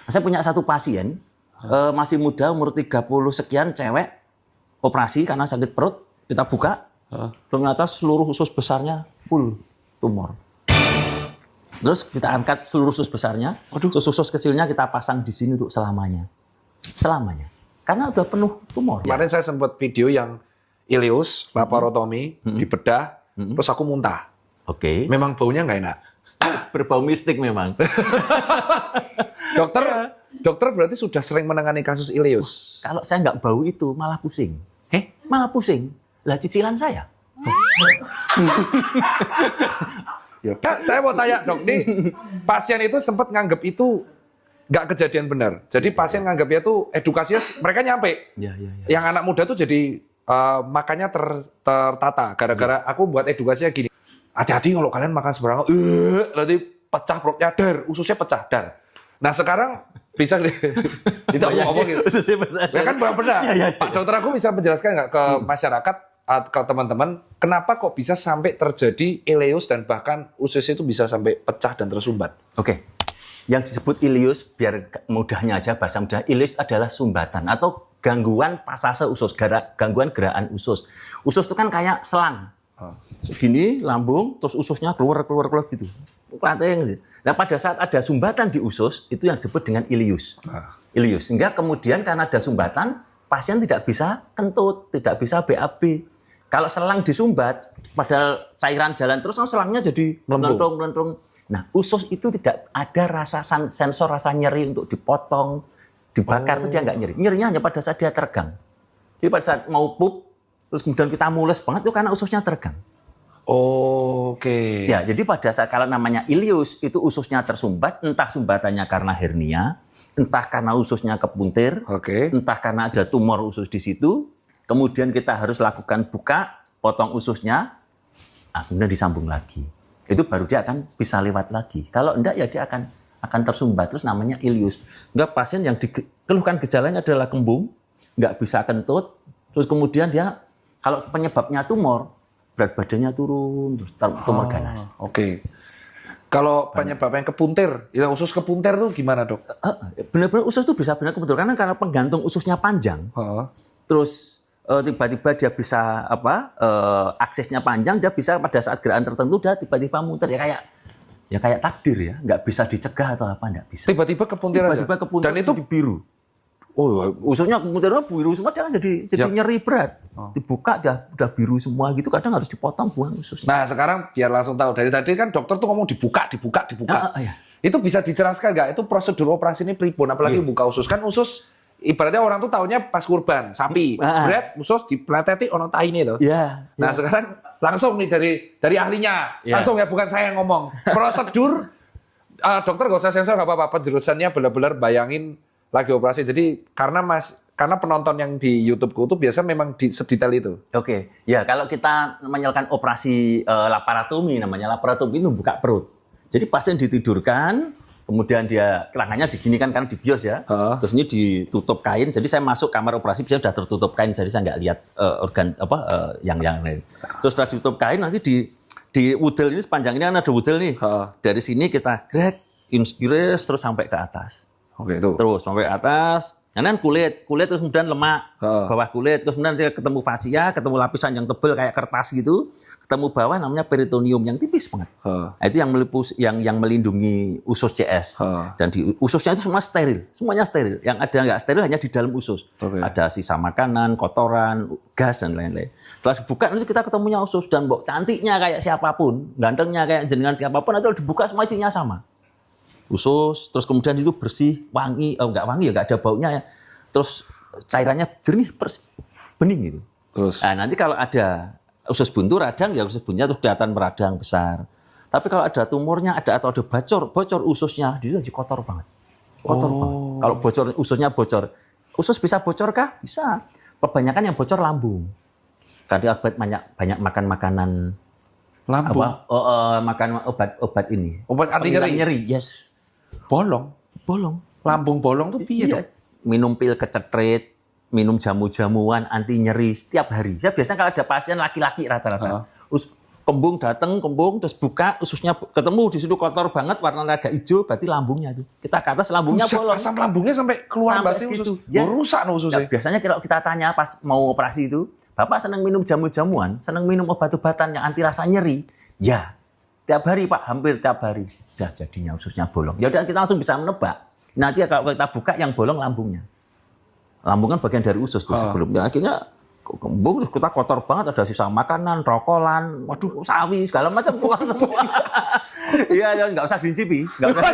Saya punya satu pasien, masih muda, umur 30 sekian, cewek, operasi karena sakit perut, kita buka, ternyata seluruh usus besarnya full tumor. Terus kita angkat seluruh usus besarnya, usus kecilnya kita pasang di sini untuk selamanya. Selamanya. Karena udah penuh tumor. Kemarin saya sempat video yang ileus, laparotomi, dibedah, terus aku muntah. Oke. Memang baunya nggak enak. Berbau mistik memang. Dokter berarti sudah sering menangani kasus ileus. Kalau saya nggak bau itu, malah pusing. Malah pusing. Lah cicilan saya. Saya mau tanya dok, nih pasien itu sempat nganggep itu nggak kejadian benar. Jadi pasien nganggapnya tuh edukasinya mereka nyampe. Yang anak muda tuh jadi makannya tertata. Gara-gara aku buat edukasinya gini. Hati-hati kalau kalian makan sembarangan, nanti pecah perutnya, ususnya pecah, Nah sekarang bisa itu aku ngomong gitu. Ya kan benar. Pak dokter, aku bisa menjelaskan nggak ke masyarakat, ke teman-teman, kenapa kok bisa sampai terjadi ileus dan bahkan usus itu bisa sampai pecah dan tersumbat? Oke. Yang disebut ileus, biar mudahnya aja, bahasa mudah, ileus adalah sumbatan atau gangguan pasase usus, gangguan gerakan usus. Usus itu kan kayak selang. Gini, lambung, terus ususnya keluar gitu. Nah, pada saat ada sumbatan di usus, itu yang disebut dengan ileus. Ileus. Sehingga kemudian karena ada sumbatan, pasien tidak bisa kentut, tidak bisa BAB. Kalau selang disumbat, padahal cairan jalan terus, selangnya jadi melentung. Nah, usus itu tidak ada rasa sensor rasa nyeri untuk dipotong, dibakar, itu dia nggak nyeri. Nyerinya hanya pada saat dia tergang. Jadi pada saat mau pup, terus kemudian kita mules banget, itu karena ususnya tergang. Oke. Ya, jadi pada saat kalau namanya ileus, itu ususnya tersumbat, entah sumbatannya karena hernia, entah karena ususnya kepuntir, entah karena ada tumor usus di situ, kemudian kita harus lakukan buka, potong ususnya, kemudian disambung lagi. Itu baru dia akan bisa lewat lagi. Kalau enggak ya dia akan tersumbat, terus namanya ileus. Enggak, pasien yang dikeluhkan gejalanya adalah kembung, nggak bisa kentut, terus kemudian dia kalau penyebabnya tumor, berat badannya turun, terus tumor ganas. Oke. Kalau penyebabnya kepuntir, ya usus kepuntir tuh gimana dok? Benar-benar usus tuh bisa benar kepuntir karena penggantung ususnya panjang. Terus tiba-tiba dia bisa aksesnya panjang, dia bisa pada saat gerakan tertentu dia tiba-tiba muter ya kayak takdir ya, nggak bisa dicegah atau apa, nggak bisa. Tiba-tiba kepuntir aja. Tiba-tiba kepuntir dan itu biru. Ususnya kemudian biru semua, dia kan jadi nyeri berat. Dibuka udah biru semua gitu, kadang harus dipotong buang ususnya. Nah sekarang biar langsung tahu, dari tadi kan dokter tuh ngomong dibuka. Itu bisa dijelaskan nggak? Itu prosedur operasi ini pripun? Apalagi buka usus, kan usus ibaratnya orang tuh taunya pas kurban sapi, berat usus dipleteti ono taine tuh. Nah sekarang langsung nih dari ahlinya, langsung ya, bukan saya yang ngomong. Prosedur dokter gak usah sensor, nggak apa-apa, penjelasannya benar-benar bayangin lagi operasi. Jadi karena penonton yang di YouTube-ku tuh biasa memang sedetail itu. Oke. Ya kalau kita menyelesaikan operasi laparotomi, namanya laparotomi itu buka perut. Jadi pasien ditidurkan, kemudian dia tangannya diginikan kan di bios ya. Terus ini ditutup kain. Jadi saya masuk kamar operasi biasanya sudah tertutup kain, jadi saya nggak lihat organ yang lain. Terus setelah ditutup kain nanti di udel ini, sepanjang ini kan ada udel nih. Dari sini kita grek, inspires terus sampai ke atas. Terus sampai atas, kan kulit terus kemudian lemak, bawah kulit, terus kemudian ketemu fasia, ketemu lapisan yang tebal kayak kertas gitu, ketemu bawah namanya peritoneum yang tipis banget. Itu yang melindungi usus CS. Dan di ususnya itu semua steril, semuanya steril. Yang ada nggak steril hanya di dalam usus. Ada sisa makanan, kotoran, gas dan lain-lain. Setelah dibuka nanti kita ketemunya usus, dan cantiknya kayak siapapun, gantengnya kayak jenengan siapapun, itu dibuka semua isinya sama. Usus, terus kemudian itu bersih, wangi, nggak wangi ya, nggak ada baunya ya. Terus cairannya jernih, bening gitu. Nah, nanti kalau ada usus buntu radang, ya usus buntunya terus kelihatan meradang besar. Tapi kalau ada tumornya, atau ada bocor ususnya, dia jadi kotor banget. Banget. Kalau ususnya bocor, usus bisa bocor kah? Bisa. Kebanyakan yang bocor lambung. Karena banyak makan makanan lambung. Makan obat ini. Obat anti nyeri. Yes. Bolong. Lambung bolong tuh piye dok? Minum pil kecetrit, minum jamu-jamuan anti nyeri setiap hari. Ya biasanya kalau ada pasien laki-laki rata-rata, kembung datang, kembung terus buka ususnya ketemu di situ kotor banget warnanya agak hijau berarti lambungnya itu. Kita ke atas lambungnya bolong. Asam lambungnya sampai keluar basi usus. Ya. Rusak ususnya. Ya, biasanya kalau kita tanya pas mau operasi itu, Bapak senang minum jamu-jamuan, senang minum obat-obatan yang anti rasa nyeri? Ya. Tiap hari Pak, hampir tiap hari. Dah jadinya ususnya bolong. Ya udah kita langsung bisa menebak. Nanti kalau kita buka yang bolong lambungnya. Lambung kan bagian dari usus tuh sebelumnya. Akhirnya kembung terus kita kotor banget, ada sisa makanan, rokolan, waduh sawi segala macam keluar semua. Iya, nggak usah diincipi, nggak usah.